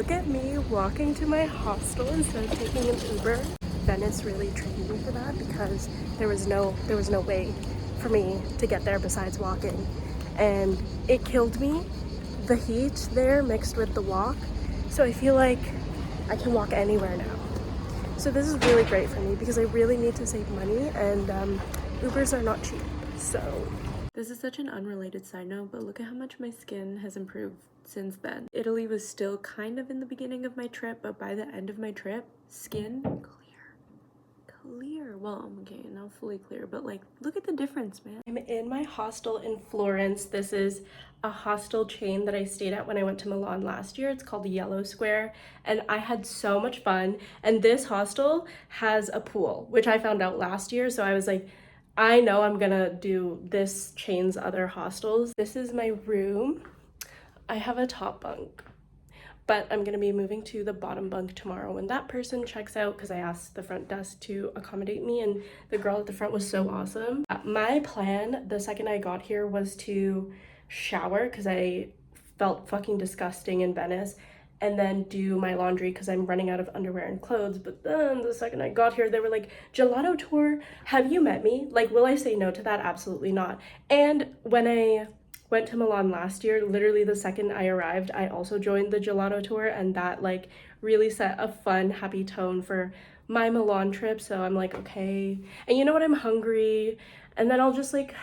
look at me walking to my hostel instead of taking an Uber. Venice really trained me for that because there was no way for me to get there besides walking, and it killed me, the heat there mixed with the walk. So I feel like I can walk anywhere now. So this is really great for me because I really need to save money, and Ubers are not cheap. So this is such an unrelated side note, but look at how much my skin has improved since then. Italy was still kind of in the beginning of my trip, but by the end of my trip, skin clear. Well, okay, not fully clear, but like, look at the difference, man. I'm in my hostel in Florence. This is a hostel chain that I stayed at when I went to Milan last year. It's called Yellow Square, and I had so much fun. And this hostel has a pool, which I found out last year, so I was like, I know I'm gonna do this chain's other hostels. This is my room. I have a top bunk, but I'm gonna be moving to the bottom bunk tomorrow when that person checks out, because I asked the front desk to accommodate me, and the girl at the front was so awesome. My plan the second I got here was to shower because I felt fucking disgusting in Venice, and then do my laundry because I'm running out of underwear and clothes. But then the second I got here, they were like, gelato tour, have you met me? Like, will I say no to that? Absolutely not. And when I went to Milan last year, literally the second I arrived, I also joined the gelato tour, and that like really set a fun, happy tone for my Milan trip. So I'm like, okay. And you know what? I'm hungry, and then I'll just like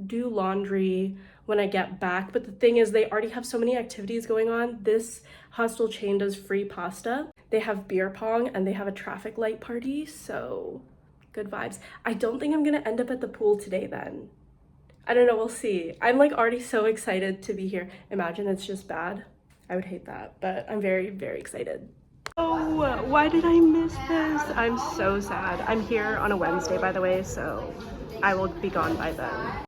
do laundry when I get back. But the thing is, they already have so many activities going on. This hostel chain does free pasta. They have beer pong, and they have a traffic light party. So good vibes. I don't think I'm gonna end up at the pool today then. I don't know, we'll see. I'm like already so excited to be here. Imagine it's just bad. I would hate that, but I'm very, very excited. Oh, why did I miss this? I'm so sad. I'm here on a Wednesday, by the way, so I will be gone by then.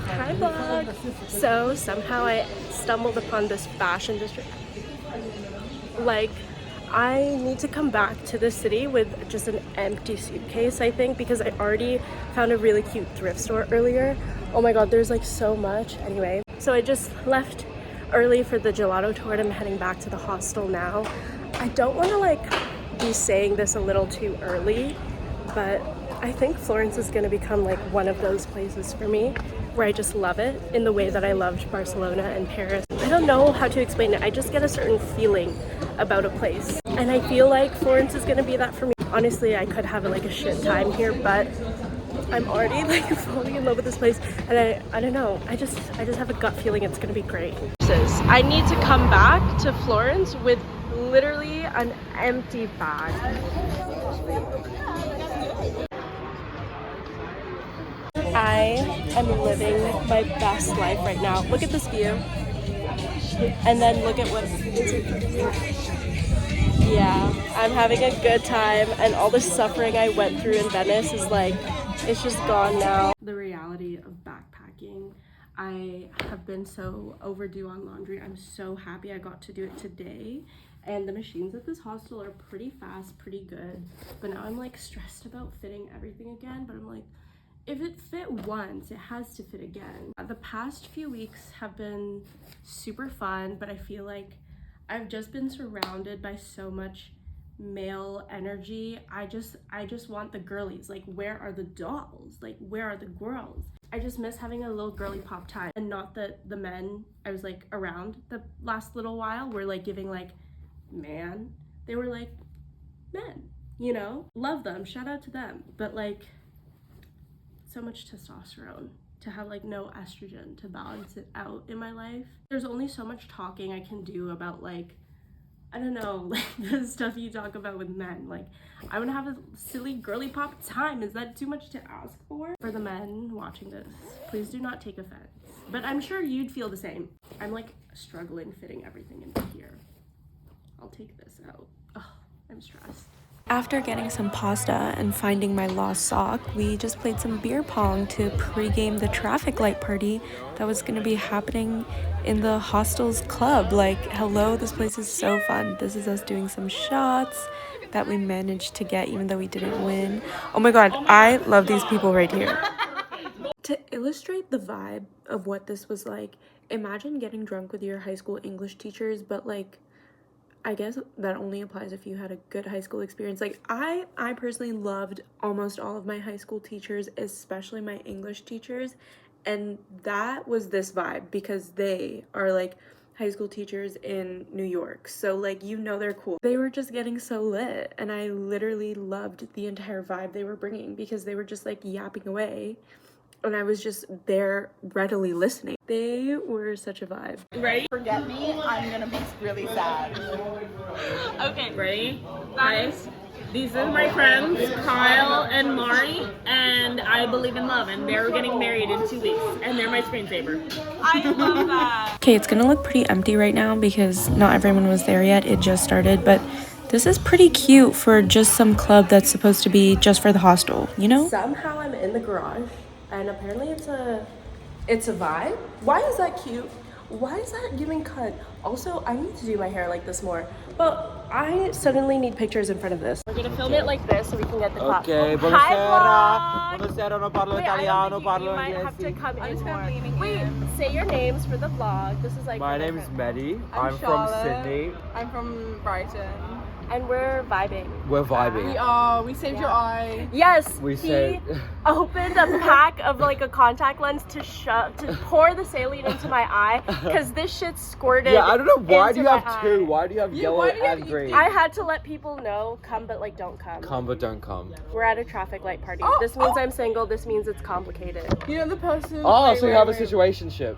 Hi vlog. So somehow I stumbled upon this fashion district. Like, I need to come back to the city with just an empty suitcase, I think, because I already found a really cute thrift store earlier. Oh my god, there's like so much. Anyway, so I just left early for the gelato tour, and I'm heading back to the hostel now. I don't want to like be saying this a little too early, but I think Florence is going to become like one of those places for me where I just love it in the way that I loved Barcelona and Paris. I don't know how to explain it. I just get a certain feeling about a place, and I feel like Florence is going to be that for me. Honestly, I could have like a shit time here, but I'm already like falling in love with this place, and I don't know. I just have a gut feeling it's going to be great. I need to come back to Florence with literally an empty bag. I am living my best life right now. Look at this view. And then look at what yeah, I'm having a good time, and all the suffering I went through in Venice is like, it's just gone now. The reality of backpacking. I have been so overdue on laundry. I'm so happy I got to do it today. And the machines at this hostel are pretty fast, pretty good. But now I'm like stressed about fitting everything again. But I'm like, if it fit once, it has to fit again. The past few weeks have been super fun, but I feel like I've just been surrounded by so much male energy. I just want the girlies. Like, where are the dolls? Like, where are the girls? I just miss having a little girly pop time. And not that the men I was like around the last little while were like giving like man. They were like men, you know? Love them, shout out to them. But like, so much testosterone to have like no estrogen to balance it out in my life. There's only so much talking I can do about like, I don't know, like the stuff you talk about with men. Like, I want to have a silly girly pop time. Is that too much to ask for? For the men watching this, please do not take offense. But I'm sure you'd feel the same. I'm like struggling fitting everything in here. I'll take this out. Oh, I'm stressed. After getting some pasta and finding my lost sock, we just played some beer pong to pregame the traffic light party that was going to be happening in the hostel's club. Like, hello, this place is so fun. This is us doing some shots that we managed to get even though we didn't win. Oh my god, I love these people right here. To illustrate the vibe of what this was like, imagine getting drunk with your high school English teachers, but like, I guess that only applies if you had a good high school experience. Like I personally loved almost all of my high school teachers, especially my English teachers, and that was this vibe because they are like high school teachers in New York. So like, you know, they're cool. They were just getting so lit, and I literally loved the entire vibe they were bringing because they were just like yapping away. And I was just there readily listening. They were such a vibe. Ready? Forget me, I'm gonna be really sad. Okay, ready? Guys, these are my friends, Kyle and Mari, and I believe in love, and they're getting married in 2 weeks, and they're my screensaver. I love that. Okay, it's gonna look pretty empty right now because not everyone was there yet. It just started, but this is pretty cute for just some club that's supposed to be just for the hostel, you know? Somehow I'm in the garage, and apparently it's a vibe. Why is that cute? Why is that giving cunt? Also, I need to do my hair like this more, but I suddenly need pictures in front of this. We're gonna film it like this so we can get the clap. Okay, buonasera. Buonasera, non parlo italiano, parlo inglese. You might have to come in more. Wait, in. say your names for the vlog. This is like My name is Maddie. I'm from Charlotte. Sydney. I'm from Brighton. and we're vibing. We're vibing. We are. We saved your eye. Yes, We he saved- opened a pack of like a contact lens to pour the saline into my eye because this shit squirted. Yeah, I don't know why do you into have my two? eye. Why do you have Yeah, yellow why do you have and green? I had to let people know, come but like don't come. Come but don't come. We're at a traffic light party. Oh, This means oh. I'm single. This means it's complicated. You know the person. Oh, so you have a situationship.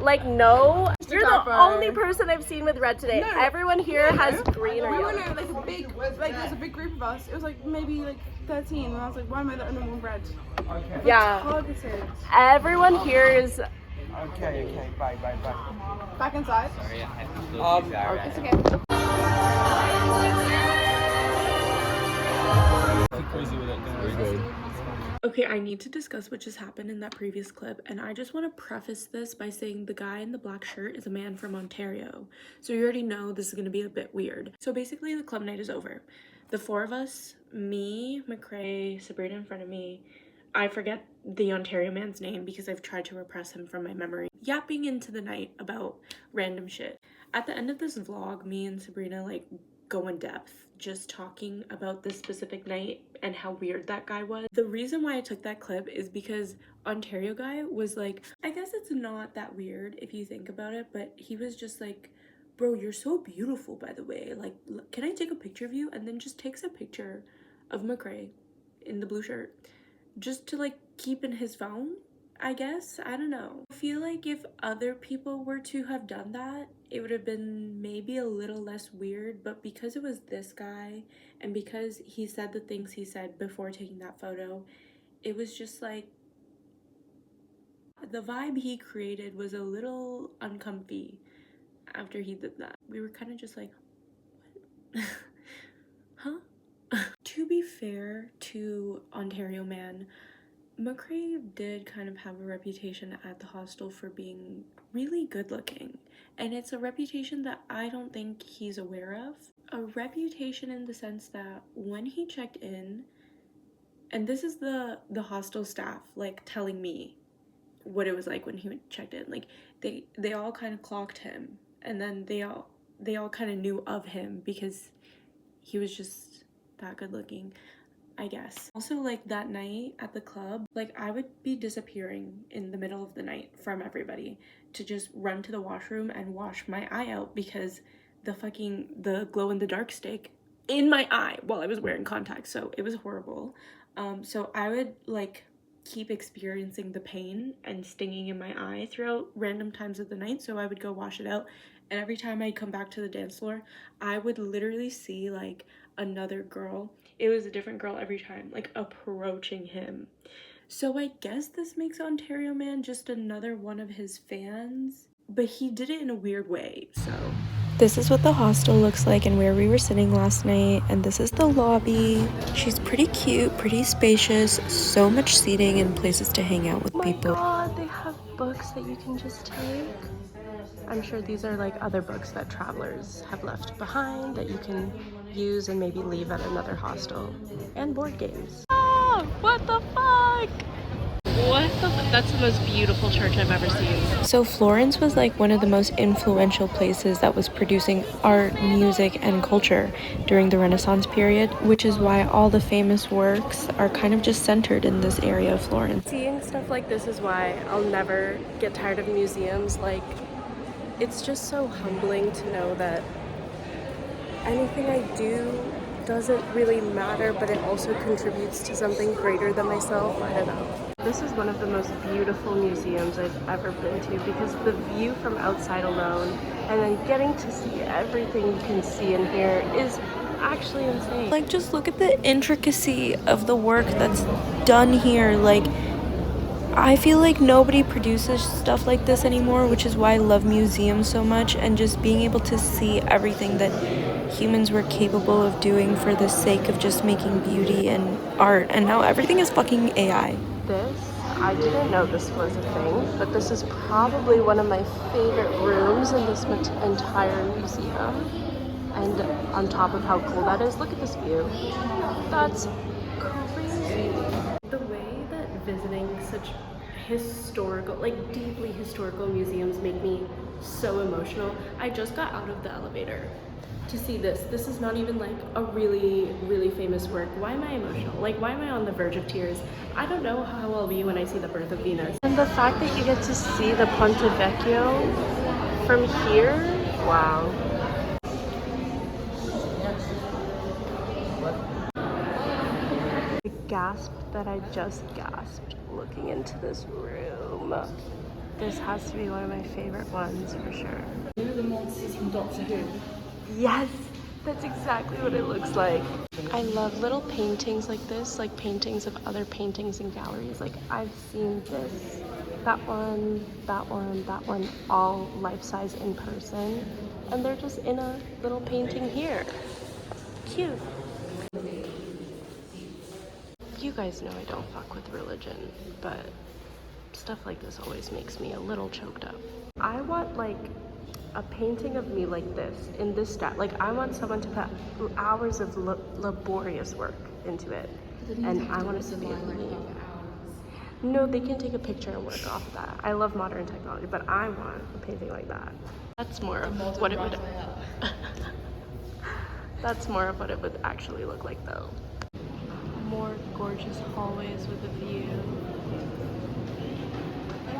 Like, no. You're the clarify. only person I've seen with red today. No. Everyone here has green or We yellow. were in like a big, like there's a big group of us. It was like maybe like 13, and I was like, why am I the only one red? Yeah. Targeted. Everyone here is. Okay, bye. Back inside. Okay. It's okay. We're good. Okay, I need to discuss what just happened in that previous clip, and I just want to preface this by saying the guy in the black shirt is a man from Ontario. So you already know this is going to be a bit weird. So basically, the club night is over. The four of us, me, McCrae, Sabrina in front of me, I forget the Ontario man's name because I've tried to repress him from my memory, yapping into the night about random shit. At the end of this vlog, me and Sabrina like go in depth, just talking about this specific night and how weird that guy was. The reason why I took that clip is because Ontario guy was like, I guess it's not that weird if you think about it, but he was just like, bro, you're so beautiful, by the way. Like, can I take a picture of you? And then just takes a picture of McCrae in the blue shirt just to like keep in his phone, I guess. I don't know. I feel like if other people were to have done that, it would have been maybe a little less weird, but because it was this guy and because he said the things he said before taking that photo, it was just like the vibe he created was a little uncomfy after he did that. We were kind of just like, what? Huh? To be fair to Ontario man, McCrae did kind of have a reputation at the hostel for being really good looking, and it's a reputation that I don't think he's aware of. A reputation in the sense that when he checked in, and this is the hostel staff like telling me what it was like when he checked in, like they all kind of clocked him, and then they all kind of knew of him because he was just that good looking, I guess. Also, like that night at the club, like I would be disappearing in the middle of the night from everybody to just run to the washroom and wash my eye out because the glow in the dark stick in my eye while I was wearing contacts, so it was horrible. So I would like keep experiencing the pain and stinging in my eye throughout random times of the night, so I would go wash it out, and every time I'd come back to the dance floor, I would literally see like another girl. It was a different girl every time, like approaching him. So I guess this makes Ontario man just another one of his fans, but he did it in a weird way, so. This is what the hostel looks like and where we were sitting last night, and this is the lobby. She's pretty cute, pretty spacious, so much seating and places to hang out with people. Oh my god, they have books that you can just take. I'm sure these are like other books that travelers have left behind that you can use and maybe leave at another hostel. And board games. Oh, what the fuck? That's the most beautiful church I've ever seen. So Florence was like one of the most influential places that was producing art, music, and culture during the Renaissance period, which is why all the famous works are kind of just centered in this area of Florence. Seeing stuff like this is why I'll never get tired of museums. Like, it's just so humbling to know that anything I do doesn't really matter, but it also contributes to something greater than myself. I don't know. This is one of the most beautiful museums I've ever been to because the view from outside alone and then getting to see everything you can see in here is actually insane. Like, just look at the intricacy of the work that's done here. Like, I feel like nobody produces stuff like this anymore, which is why I love museums so much, and just being able to see everything that humans were capable of doing for the sake of just making beauty and art, and now everything is fucking AI. I didn't know this was a thing, but this is probably one of my favorite rooms in this entire museum. And on top of how cool that is, look at this view. That's crazy. The way that visiting such historical, like deeply historical museums make me so emotional. I just got out of the elevator to see this. This is not even like a really famous work. Why am I emotional? Like, why am I on the verge of tears? I don't know how I'll be when I see the birth of Venus. And the fact that you get to see the Ponte Vecchio from here, wow. The gasp that I just gasped looking into this room. This has to be one of my favorite ones for sure. You know the monsters from Doctor Who? Yes, that's exactly what it looks like. I love little paintings like this, like paintings of other paintings in galleries. Like, I've seen this, that one, that one, that one, all life-size in person. And they're just in a little painting here. Cute. You guys know I don't fuck with religion, but stuff like this always makes me a little choked up. I want like a painting of me like this, in this style. Like, I want someone to put hours of laborious work into it, and I want it to be me. No, they can take a picture and work off of that. I love modern technology, but I want a painting like that. That's more of what it would. That's more of what it would actually look like, though. More gorgeous hallways with a view.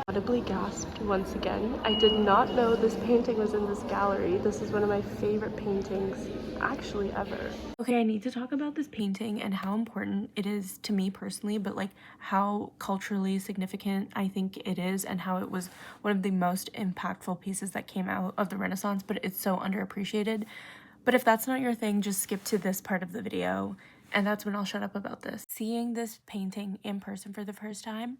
Audibly gasped once again. I did not know this painting was in this gallery. This is one of my favorite paintings actually ever. Okay, I need to talk about this painting and how important it is to me personally, but like how culturally significant I think it is, and how it was one of the most impactful pieces that came out of the Renaissance, but it's so underappreciated. But if that's not your thing, just skip to this part of the video, and that's when I'll shut up about this. Seeing this painting in person for the first time,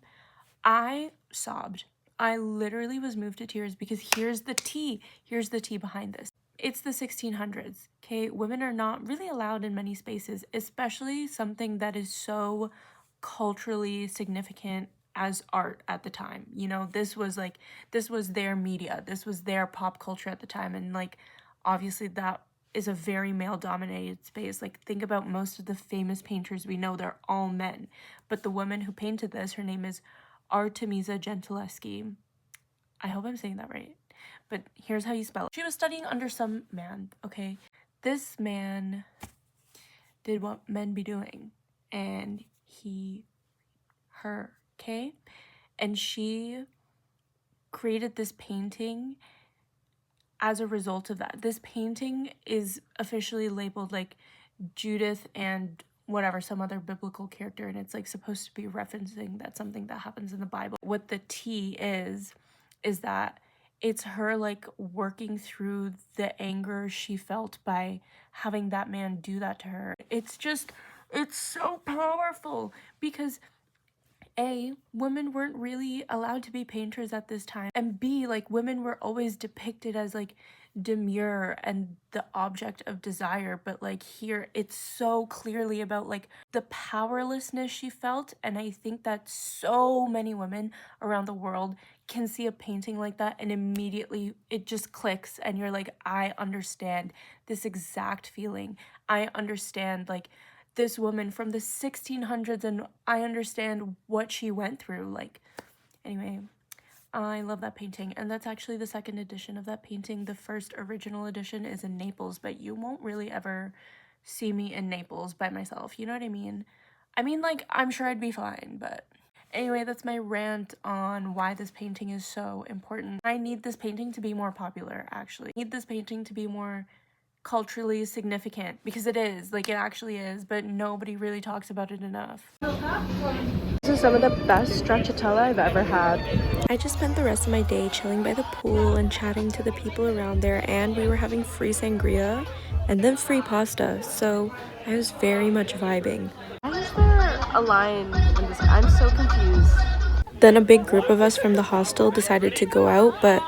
I sobbed. I literally was moved to tears because here's the tea. Here's the tea behind this. It's the 1600s, okay? Women are not really allowed in many spaces, especially something that is so culturally significant as art at the time. You know, this was their media. This was their pop culture at the time. And like, obviously that is a very male-dominated space. Like, think about most of the famous painters we know, they're all men. But the woman who painted this, her name is Artemisia Gentileschi. I hope I'm saying that right. But here's how you spell it. She was studying under some man, okay? This man did what men be doing. And her, okay? And she created this painting as a result of that. This painting is officially labeled like Judith and whatever, some other biblical character, and it's like supposed to be referencing that something that happens in the Bible. What the tea is that it's her like working through the anger she felt by having that man do that to her. It's so powerful because A, women weren't really allowed to be painters at this time, and B, like, women were always depicted as like demure and the object of desire, but like here it's so clearly about like the powerlessness she felt. And I think that so many women around the world can see a painting like that and immediately it just clicks, and you're like, I understand this exact feeling. I understand like this woman from the 1600s, and I understand what she went through. Like, anyway, I love that painting, and that's actually the second edition of that painting. The first original edition is in Naples, but you won't really ever see me in Naples by myself, you know what I mean? I mean, like, I'm sure I'd be fine, but anyway, that's my rant on why this painting is so important. I need this painting to be more popular, actually. I need this painting to be more culturally significant, because it is, like, it actually is, but nobody really talks about it enough. This is some of the best stracciatella I've ever had. I just spent the rest of my day chilling by the pool and chatting to the people around there, and we were having free sangria and then free pasta, so I was very much vibing. Why is there a line in this? I'm so confused. Then a big group of us from the hostel decided to go out, but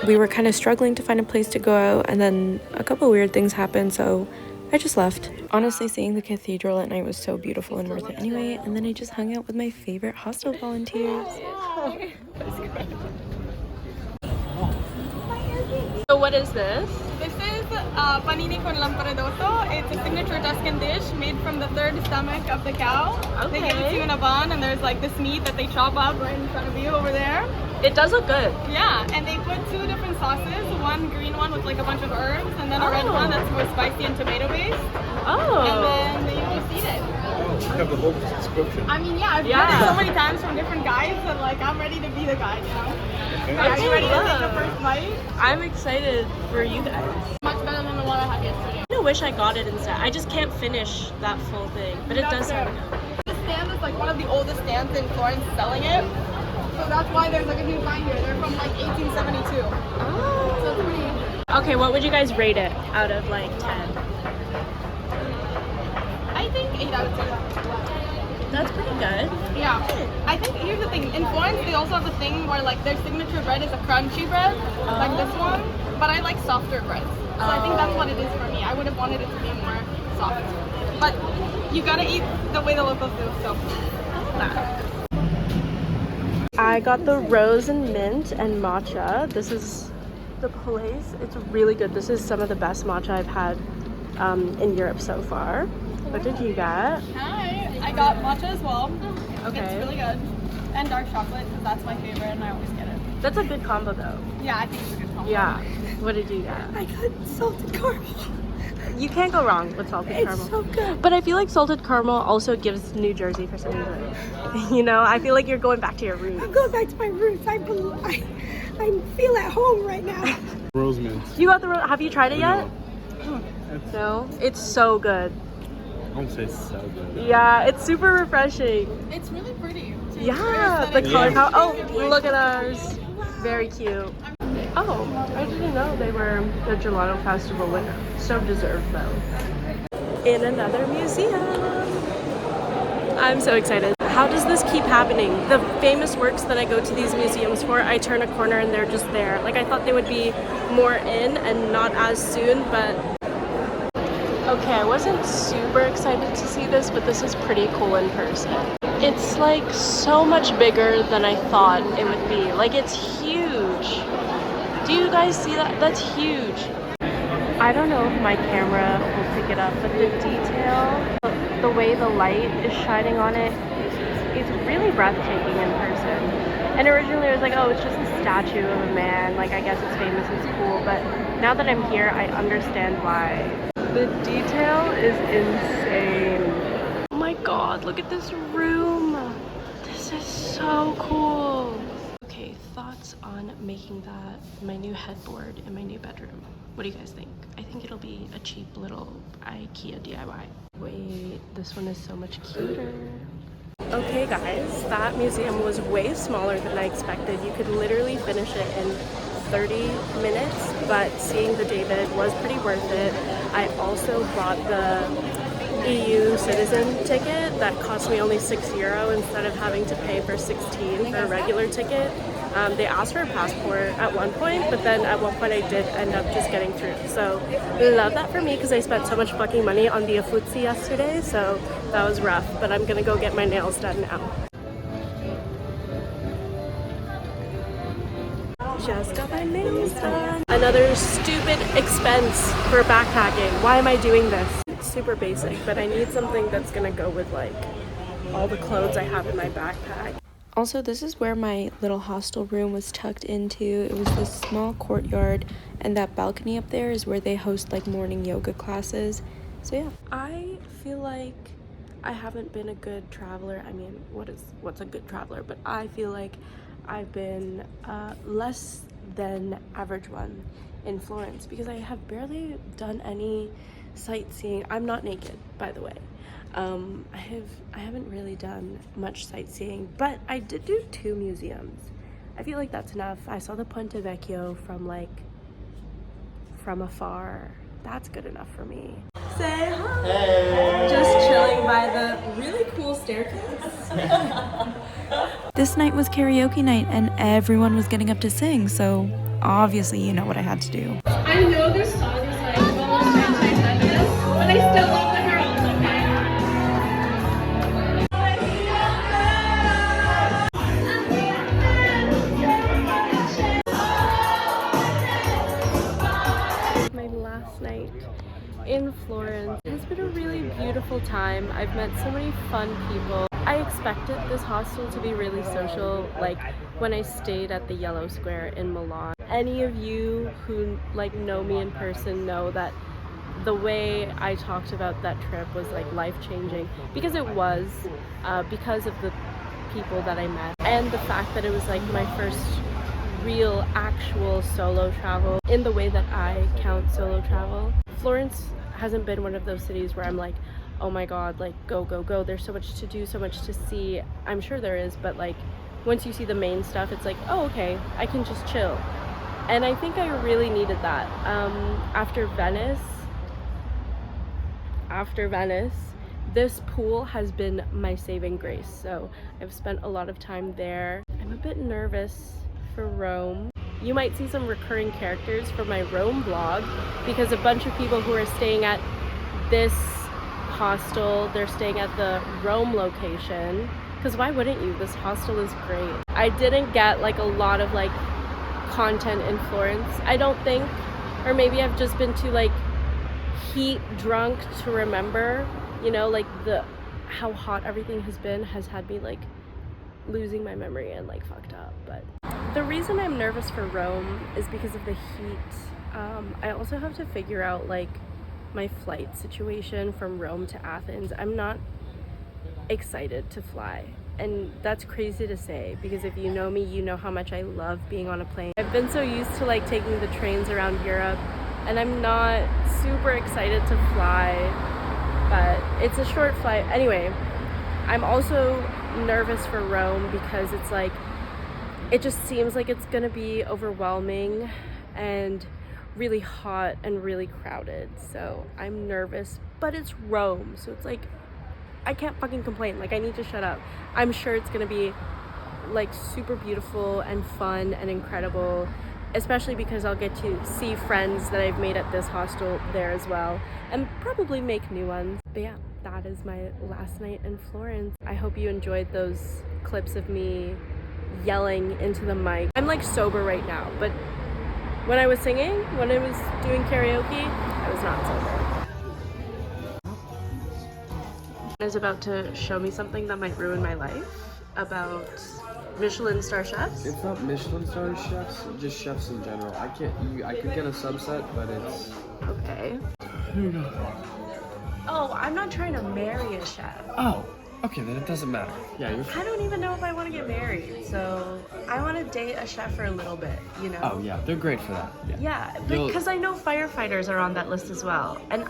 we were kind of struggling to find a place to go out, and then a couple weird things happened, so I just left. Honestly, seeing the cathedral at night was so beautiful and worth it anyway, and then I just hung out with my favorite hostel volunteers. So what is this? This is panini con lamparedotto. It's a signature Tuscan dish made from the third stomach of the cow. Okay. They give it to you in a bun, and there's like this meat that they chop up right in front of you over there. It does look good. Yeah, and they put two different sauces. One green one with like a bunch of herbs, and then a red one that's more spicy and tomato based. Oh. And then you just eat it. You have the whole description. I mean, yeah, I've heard it so many times from different guys that like I'm ready to be the guy, you know? Are you ready to take the first bite? I'm excited for you guys. Much better than the one I had yesterday. I wish I got it instead. I just can't finish that full thing, but it does sound good. This stand is like one of the oldest stands in Florence selling it. So that's why there's like a huge line here. They're from like 1872. Oh. So it's pretty... Okay, what would you guys rate it out of like 10? I think 8 out of 10. That's pretty good. Yeah. I think here's the thing. In Florence, they also have the thing where like their signature bread is a crunchy bread, like this one. But I like softer breads. So I think that's what it is for me. I would have wanted it to be more soft. But you gotta eat the way the locals do, so. I got the rose and mint and matcha. This is the place. It's really good. This is some of the best matcha I've had in Europe so far. What did you get? Hi, I got matcha as well. Okay. It's really good. And dark chocolate, because that's my favorite and I always get it. That's a good combo though. Yeah, I think it's a good combo. Yeah. What did you get? I got salted caramel. You can't go wrong with salted caramel. It's so good. But I feel like salted caramel also gives New Jersey for some reason. You know, I feel like you're going back to your roots. I'm going back to my roots. I feel at home right now. Rose mint. You got the rose? Have you tried it yet? No. It's so good. I won't say so good. Yeah, it's super refreshing. It's really pretty. Yeah, the color palette. Oh, look at ours. Very cute. Oh, I didn't know they were the Gelato Festival winner. So deserved though. In another museum. I'm so excited. How does this keep happening? The famous works that I go to these museums for, I turn a corner and they're just there. Like I thought they would be more in and not as soon, but okay, I wasn't super excited to see this, but this is pretty cool in person. It's like so much bigger than I thought it would be. Like it's huge. Do you guys see that? That's huge. I don't know if my camera will pick it up, but the detail, the way the light is shining on it, it's really breathtaking in person. And originally I was like, oh, it's just a statue of a man. Like I guess it's famous, it's cool. But now that I'm here, I understand why. The detail is insane. Oh my god, look at this room. This is so cool. Okay, thoughts on making that my new headboard in my new bedroom. What do you guys think? I think it'll be a cheap little IKEA DIY. Wait, this one is so much cuter. Okay guys, that museum was way smaller than I expected. You could literally finish it in 30 minutes, but seeing the David was pretty worth it. I also bought the EU citizen ticket that cost me only €6 instead of having to pay for 16 for a regular ticket. They asked for a passport at one point, but then at one point I did end up just getting through. So love that for me because I spent so much fucking money on the Uffizi yesterday, so that was rough, but I'm gonna go get my nails done now. Just got my nails done. Another stupid expense for backpacking. Why am I doing this? It's super basic, but I need something that's gonna go with like all the clothes I have in my backpack. Also, this is where my little hostel room was tucked into. It was this small courtyard, and that balcony up there is where they host like morning yoga classes. So yeah, I feel like I haven't been a good traveler. I mean, what's a good traveler? But I feel like I've been less than average one in Florence because I have barely done any sightseeing. I'm not naked, by the way. I haven't really done much sightseeing, but I did do 2 museums. I feel like that's enough. I saw the Ponte Vecchio from afar. That's good enough for me. Say hi. Hey. Just chilling by the really cool staircase. This night was karaoke night and everyone was getting up to sing, so obviously you know what I had to do. I know this song is like almost anti-feminist, but I still love the girls, okay? My last night in Florence has been a really beautiful time. I've met so many fun people. I expected this hostel to be really social, like when I stayed at the Yellow Square in Milan. Any of you who like know me in person know that the way I talked about that trip was like life-changing, because it was, because of the people that I met and the fact that it was like my first real actual solo travel in the way that I count solo travel. Florence hasn't been one of those cities where I'm like, oh my god, like go, there's so much to do, so much to see. I'm sure there is, but like once you see the main stuff, it's like, oh okay, I can just chill. And I think I really needed that. After Venice, this pool has been my saving grace, so I've spent a lot of time there. I'm a bit nervous for Rome. You might see some recurring characters from my Rome vlog because a bunch of people who are staying at this hostel, they're staying at the Rome location, because why wouldn't you? This hostel is great. I didn't get like a lot of like content in Florence, I don't think, or maybe I've just been too like heat drunk to remember, you know, like how hot everything has had me like losing my memory and like fucked up. But the reason I'm nervous for Rome is because of the heat. I also have to figure out like my flight situation from Rome to Athens. I'm not excited to fly, and that's crazy to say because if you know me, you know how much I love being on a plane. I've been so used to like taking the trains around Europe, and I'm not super excited to fly, but it's a short flight. Anyway, I'm also nervous for Rome because it's like, it just seems like it's gonna be overwhelming and really hot and really crowded, so I'm nervous, but it's Rome, so it's like I can't fucking complain. Like, I need to shut up. I'm sure it's gonna be like super beautiful and fun and incredible, especially because I'll get to see friends that I've made at this hostel there as well, and probably make new ones. But yeah, that is my last night in Florence. I hope you enjoyed those clips of me yelling into the mic. I'm like sober right now, but when I was singing, when I was doing karaoke, I was not sober. I was about to show me something that might ruin my life about Michelin star chefs. It's not Michelin star chefs, just chefs in general. I could get a subset, but it's... Okay. Here you go. Oh, I'm not trying to marry a chef. Oh, okay, then it doesn't matter. Yeah, you're... I don't even know if I want to get married, so I want to date a chef for a little bit, you know? Oh, yeah, they're great for that. Yeah, because I know firefighters are on that list as well, and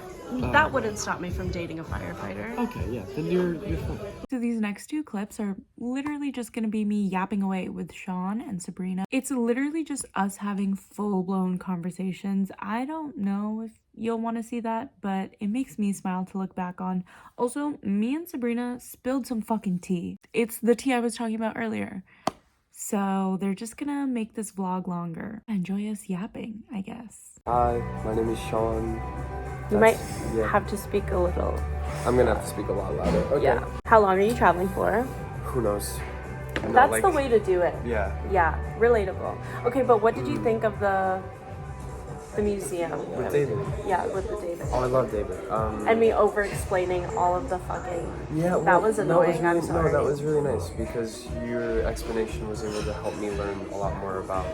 that wouldn't stop me from dating a firefighter. Okay, yeah, then you're fine. So these next 2 clips are literally just gonna be me yapping away with Sean and Sabrina. It's literally just us having full-blown conversations. I don't know if you'll want to see that, but it makes me smile to look back on. Also, me and Sabrina spilled some fucking tea. It's the tea I was talking about earlier. So they're just gonna make this vlog longer. Enjoy us yapping, I guess. Hi, my name is Sean. You might have to speak a little. I'm gonna have to speak a lot louder. Okay. Yeah. How long are you traveling for? Who knows? That's the way to do it. Yeah. Yeah, relatable. Okay, but what did you think of the The museum. With David. Yeah, with the David. Oh, I love David. And me over-explaining all of the fucking... Yeah, that was annoying, really, I'm sorry. No, that was really nice because your explanation was able to help me learn a lot more about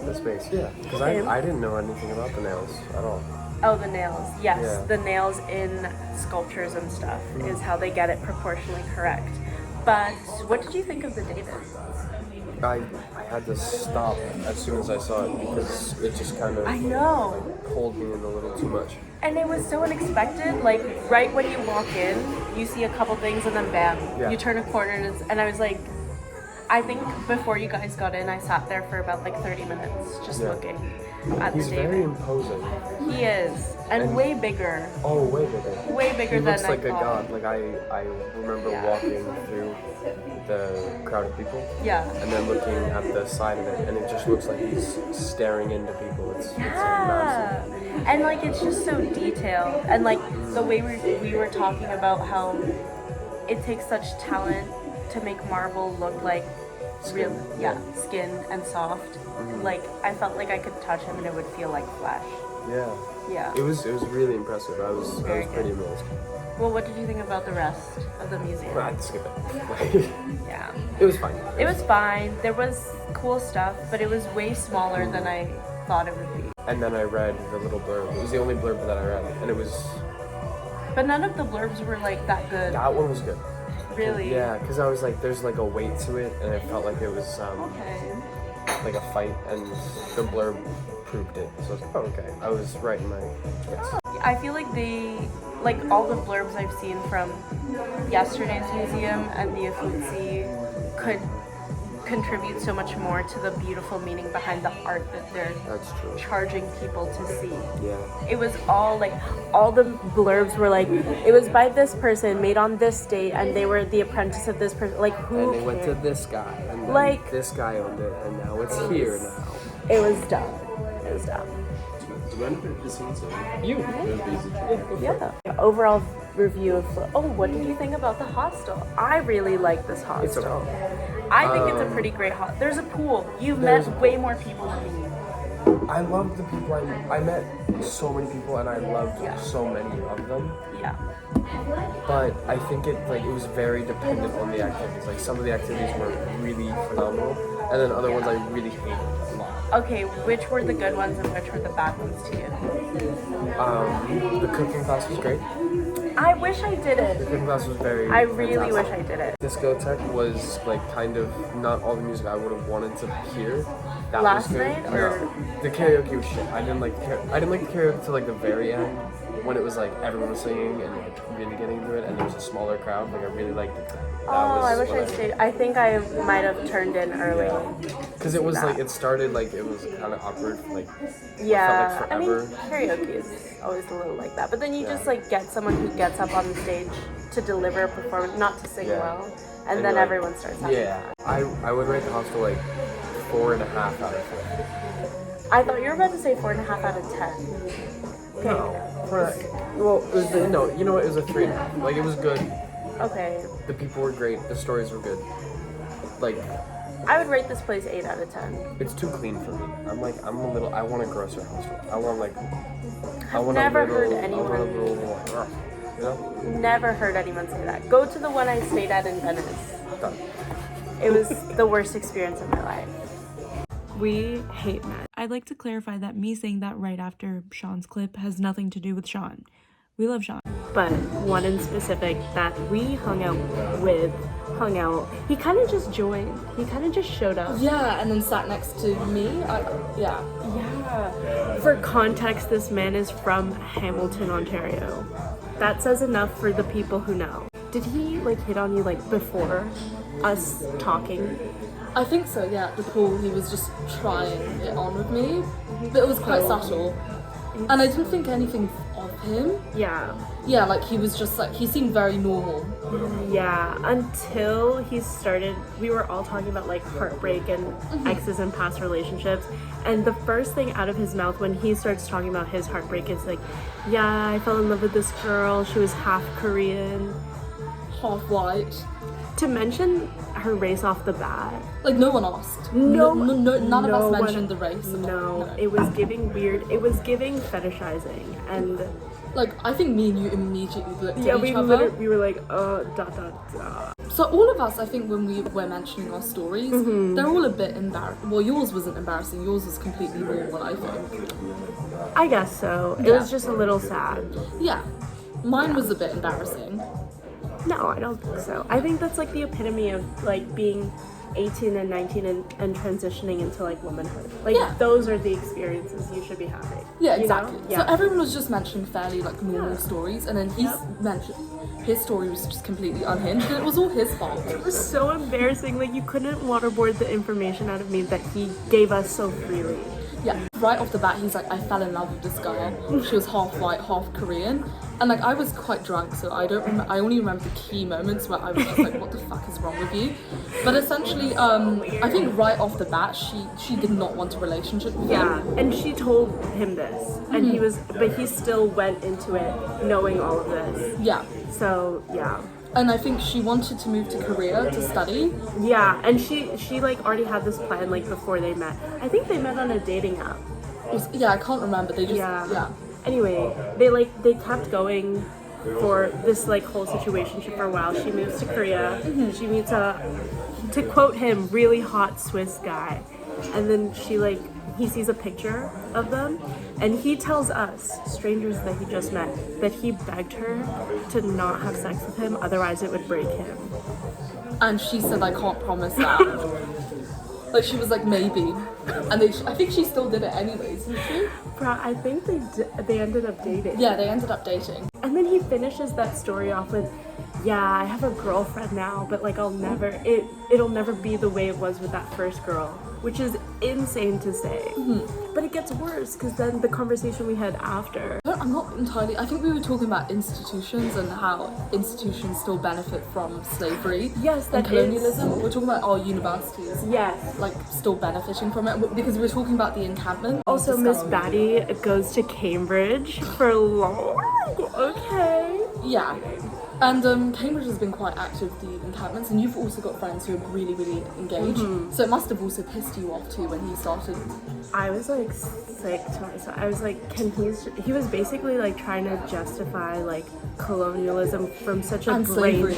the space. Yeah, because I didn't know anything about the nails at all. Oh, the nails. Yes, Yeah. the nails in sculptures and stuff is how they get it proportionally correct. But what did you think of the David? I had to stop as soon as I saw it because it just kind of I know. like, pulled me in a little too much. And it was so unexpected. Like, right when you walk in, you see a couple things and then bam, Yeah. you turn a corner and I was like, I think before you guys got in, I sat there for about like 30 minutes just looking at He's the David. very imposing. He is. And way bigger. Oh, way bigger. Way bigger He than looks I like a thought. god. Like I remember walking through the crowd of people. Yeah. And then looking at the side of it, and it just looks like he's staring into people. It's massive. Yeah. And like it's just so detailed. And like the way we were talking about how it takes such talent to make marble look like real, skin and soft. Like I felt like I could touch him and it would feel like flesh. Yeah. Yeah. It was really impressive. I was pretty amazed. Well, what did you think about the rest of the museum? Well, I'd skip it. Yeah. It was fine. It was fine. There was cool stuff, but it was way smaller than I thought it would be. And then I read the little blurb. It was the only blurb that I read, and it was. But none of the blurbs were like that good. That one was good. Really? Yeah, because I was like, there's like a weight to it, and I felt like it was Okay. like a fight, and the blurb proved it. So I was like, oh, okay. I was right in my guess. I feel like like all the blurbs I've seen from yesterday's museum and the Ufotzi could contribute so much more to the beautiful meaning behind the art that they're That's true. charging people to see. Yeah. It was all like, all the blurbs were like, it was by this person, made on this date, and they were the apprentice of this person. Like, who And they went to cares? this guy, and then Like- this guy owned it, and now it's here now. It was dumb. It was dumb. Yeah. Overall review of what did you think about the hostel? I really like this hostel. I think it's a pretty great hostel. There's a pool. You've met way more people than me. I loved the people I met so many people, and I loved so many of them. Yeah. But I think it was very dependent on the activities. Like some of the activities were really phenomenal, and then other ones I really hated a lot. Okay, which were the good ones and which were the bad ones to you? The cooking class was great. I wish I did The it. cooking class was very. I really wish fantastic. I did it. Discotheque was like kind of not all the music I would have wanted to hear. That Last was good. night, or- No, the karaoke was shit. I didn't like the karaoke till like the very end when it was like everyone was singing and like really getting into it, and there was a smaller crowd. Like I really liked it. I wish I stayed. I think I might have turned in early. Because it was like it started like it was kind of awkward. Like Yeah, felt like I mean, forever. karaoke is always a little like that. But then you just like get someone who gets up on the stage to deliver a performance, not to sing well, and then you're like- everyone starts having Yeah, fun. I would rate the hostel like 4.5 out of 4. I thought you were about to say 4.5 out of 10. No, well, it was no, you know what? It was a 3.5. Like it was good. Okay, The people were great. The stories were good. Like I would rate this place 8 out of 10. it's too clean for me. I want a grosser hostel. I want never a little, heard I want a anyone- little more. You know? Never heard anyone say that. Go to the one I stayed at in Venice. Done. It was the worst experience of my life. We hate men. I'd like to clarify that me saying that right after Sean's clip has nothing to do with Sean. We love Sean. But one in specific that we hung out, he kind of just joined. He kind of just showed up. Yeah, and then sat next to me. Yeah. For context, this man is from Hamilton, Ontario. That says enough for the people who know. Did he like hit on you like before us talking? I think so, yeah. At the pool, he was just trying it on with me. But it was quite subtle. And I didn't think anything of him. Yeah. Yeah, like he was just like, he seemed very normal. Yeah, until he started, we were all talking about like heartbreak and exes and past relationships. And the first thing out of his mouth when he starts talking about his heartbreak is like, yeah, I fell in love with this girl. She was half Korean. Half white. To mention her her race off the bat. Like, no one asked. No, none of us one- mentioned the race. No, it was giving weird. It was giving fetishizing, and Like, I think me and you immediately looked yeah, at we each other. we were like, dot dot dot. So all of us, I think, when we were mentioning our stories, they're all a bit embarrassing. Well, yours wasn't embarrassing. Yours was completely normal, I think. I guess so. It Yeah. was just a little sad. Yeah. Mine was a bit embarrassing. No, I don't think so. I think that's like the epitome of like being 18 and 19 and transitioning into like womanhood. Like Yeah. those are the experiences you should be having. Yeah, you know? exactly. Yeah. So everyone was just mentioning fairly like normal stories, and then he's mentioned his story was just completely unhinged, and it was all his fault. It was so embarrassing. Like you couldn't waterboard the information out of me that he gave us so freely. Yeah, right off the bat, he's like, I fell in love with this girl. She was half white, half Korean, and like I was quite drunk, so I only remember the key moments where I was just like, what the fuck is wrong with you? But essentially, I think right off the bat, she did not want a relationship with Yeah, him. and she told him this, and but he still went into it knowing all of this. Yeah, So yeah. and I think she wanted to move to Korea to study. Yeah, and she like already had this plan like before they met. I think they met on a dating app. Yeah, I can't remember. They just yeah. Anyway, they kept going for this like whole situationship for a while. She moves to Korea. She meets a, to quote him, really hot Swiss guy, and then he sees a picture of them, and he tells us, strangers that he just met, that he begged her to not have sex with him, otherwise it would break him. And she said, I can't promise that. Like, she was like, maybe. And I think she still did it anyways, didn't she? I think they ended up dating. Yeah, they ended up dating. And then he finishes that story off with, yeah, I have a girlfriend now, but like it'll never be the way it was with that first girl, which is insane to say. But it gets worse because then the conversation we had after. I'm not entirely, I think we were talking about institutions and how institutions still benefit from slavery Yes, and that colonialism. We're talking about our universities, Yes. like, still benefiting from it, because we were talking about the encampment. Also, Miss Batty goes to Cambridge for long. Okay. Yeah. And Cambridge has been quite active with the encampments, and you've also got friends who are really, really engaged. So it must have also pissed you off too when he started. I was like sick to myself. I was like, he was basically like trying to justify like colonialism from such a slavery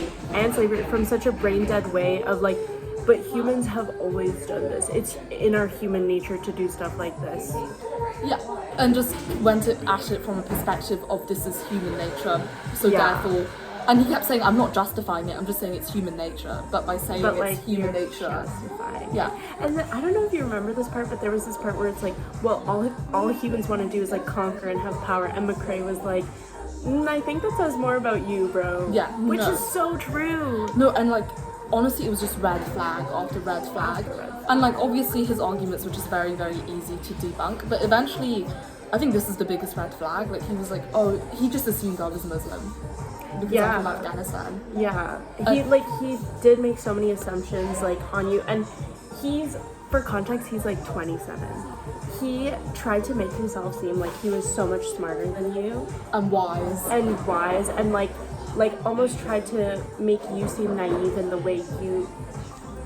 from such a brain dead way of like, but humans have always done this. It's in our human nature to do stuff like this. Yeah, and just went at it from a perspective of this is human nature, so Yeah. therefore. And he kept saying, I'm not justifying it, I'm just saying it's human nature. But by saying But it's like human you're nature. justifying. Yeah. And then, I don't know if you remember this part, but there was this part where it's like, well, all humans want to do is like conquer and have power. And McCrae was like, I think that says more about you, bro. Yeah, Which no. is so true. No, and like, honestly, it was just red flag after red flag. And like, obviously his arguments were just very, very easy to debunk. But eventually, I think this is the biggest red flag. Like, he was like, oh, he just assumed I was Muslim. Because Yeah. I'm from Afghanistan. Yeah. He did make so many assumptions like on you, and for context, he's like 27. He tried to make himself seem like he was so much smarter than you And wise. and like almost tried to make you seem naive in the way you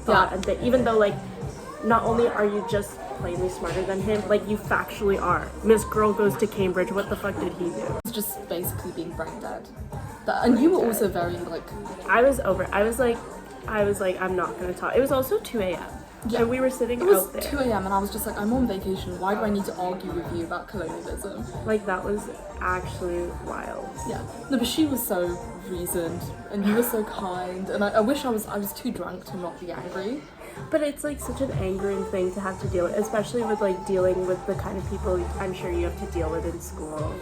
thought, and that even though like not only are you just plainly smarter than him, like you factually are. Miss Girl goes to Cambridge, what the fuck did he do? It's just basically being brain dead. And you were also very like, I was like, I'm not gonna talk. It was also 2 a.m. Yeah. And we were sitting it was out there. 2 a.m. and I was just like, I'm on vacation, why do I need to argue with you about colonialism? Like that was actually wild. Yeah. No, but she was so reasoned and you were so kind, and I wish I was too drunk to not be angry. But it's like such an angering thing to have to deal with, especially with like dealing with the kind of people I'm sure you have to deal with in school.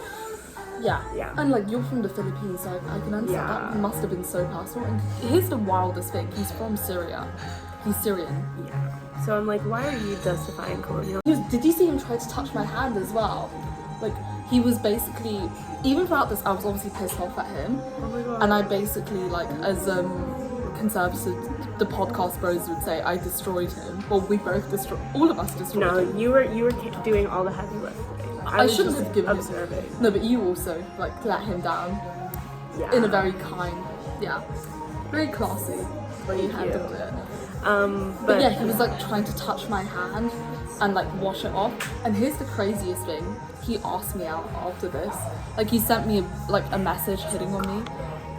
Yeah. Yeah. And like, you're from the Philippines, so I can understand Yeah. that must have been so personal. And here's the wildest thing, he's from Syria. He's Syrian. Yeah. So I'm like, why are you justifying colonial? Did you see him try to touch my hand as well? Like, he was basically, even throughout this, I was obviously pissed off at him. Oh my god. And I basically, like, as conservative, the podcast bros would say, I destroyed him. Well, we both destroyed, all of us destroyed No, him. you were doing all the heavy lifting. I was shouldn't just have given observing. him. No, but you also, like, let him down Yeah. in a very kind, very classy way you handled it. But yeah, he was like trying to touch my hand and like wash it off. And here's the craziest thing: he asked me out after this. Like he sent me a message hitting on me.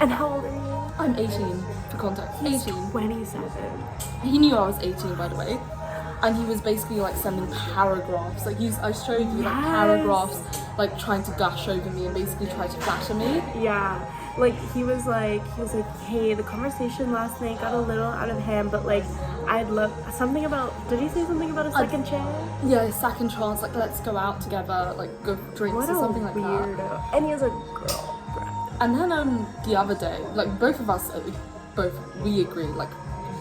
And how old are you? I'm 18 for context. 18. 27. He knew I was 18, by the way. And he was basically like sending paragraphs. Like I showed you like paragraphs, like trying to gush over me and basically try to flatter me. Yeah. Like he was like, hey, the conversation last night got a little out of hand, but like I'd love something about, did he say something about a second chance? Yeah, second chance, like let's go out together, like go for drinks or something like that. And he was like, girl. And then the other day, like both of us, we agree, like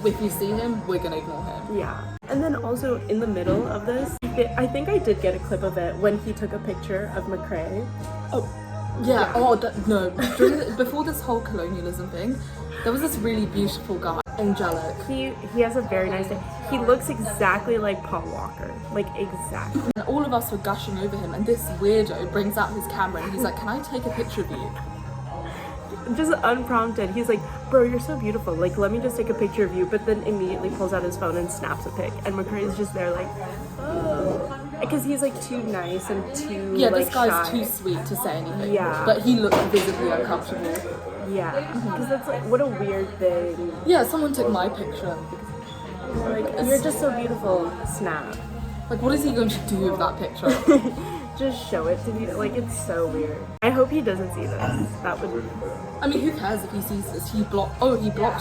if we see him, we're gonna ignore him. Yeah. And then also in the middle of this, I think I did get a clip of it when he took a picture of McCrae. Oh, yeah. No. Before this whole colonialism thing, there was this really beautiful guy, angelic. He has a very nice name. He looks exactly like Paul Walker. Like exactly. And all of us were gushing over him, and this weirdo brings out his camera and he's like, "Can I take a picture of you?" Just unprompted. He's like, bro, you're so beautiful. Like, let me just take a picture of you. But then immediately pulls out his phone and snaps a pic. And McCrae's just there like, oh. Because he's like too nice and too this guy's too sweet to say anything. Yeah. But he looked visibly uncomfortable. Yeah. Because that's like, what a weird thing. Yeah, someone took my picture. Like, you're just so beautiful. Snap. Like, what is he going to do with that picture? Just show it to me. Like, it's so weird. I hope he doesn't see this. That would... I mean, who cares if he sees this? He blocked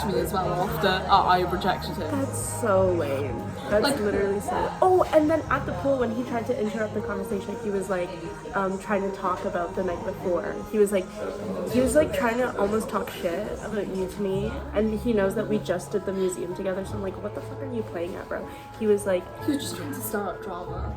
me as well after I rejected him. That's so lame. That's like, literally so... Oh, and then at the pool, when he tried to interrupt the conversation, he was like, trying to talk about the night before. He was like trying to almost talk shit about you to me, and he knows that we just did the museum together, so I'm like, what the fuck are you playing at, bro? He was like... He was just trying to start drama.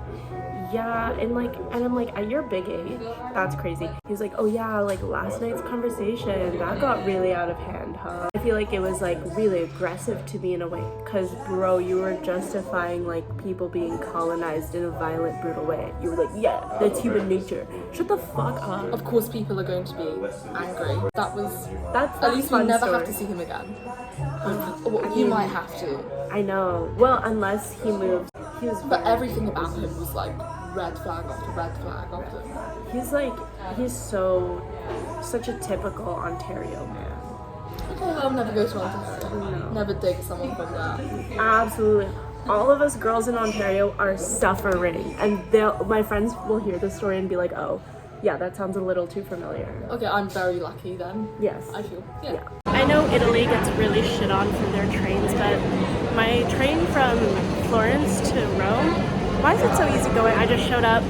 Yeah, and I'm like, at your big age, that's crazy. He's like, oh yeah, like last night's conversation, that got really out of hand, huh? I feel like it was like really aggressive to me in a way, because bro, you were justifying like people being colonized in a violent, brutal way. You were like, yeah, that's human nature. Shut the fuck up. Of course people are going to be angry. That's at least we never have to see him again. You might have to. I know. Well, unless he moves. But everything about him was like red flag after red flag after. He's such a typical Ontario man. Okay, I'll never go to Ontario. No. Never date someone from there. Absolutely. All of us girls in Ontario are suffering, and my friends will hear this story and be like, oh, yeah, that sounds a little too familiar. Okay, I'm very lucky then. Yes. I feel. Yeah. I know Italy gets really shit on for their trains, but my train from Florence to Rome, why is it so easy going? I just showed up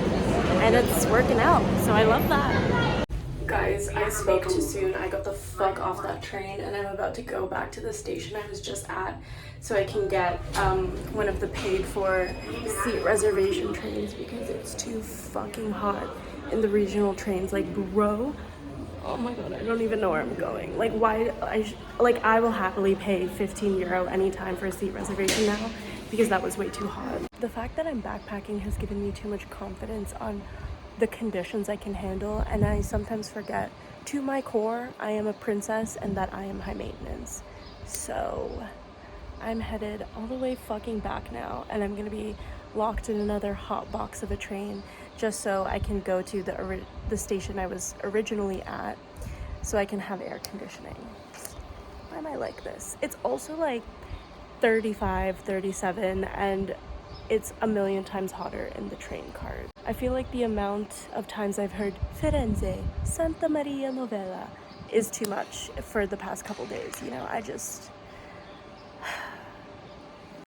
and it's working out, so I love that. Guys, I spoke too soon. I got the fuck off that train and I'm about to go back to the station I was just at so I can get one of the paid for seat reservation trains because it's too fucking hot in the regional trains. Like, bro, oh my god, I don't even know where I'm going. Like, why? I will happily pay €15 anytime for a seat reservation now because that was way too hot. The fact that I'm backpacking has given me too much confidence on the conditions I can handle, and I sometimes forget to my core I am a princess and that I am high maintenance. So I'm headed all the way fucking back now, and I'm gonna be locked in another hot box of a train just so I can go to the station I was originally at so I can have air conditioning. Why am I like this? It's also like 35, 37, and it's a million times hotter in the train card. I feel like the amount of times I've heard Firenze, Santa Maria Novella is too much for the past couple days, you know? I just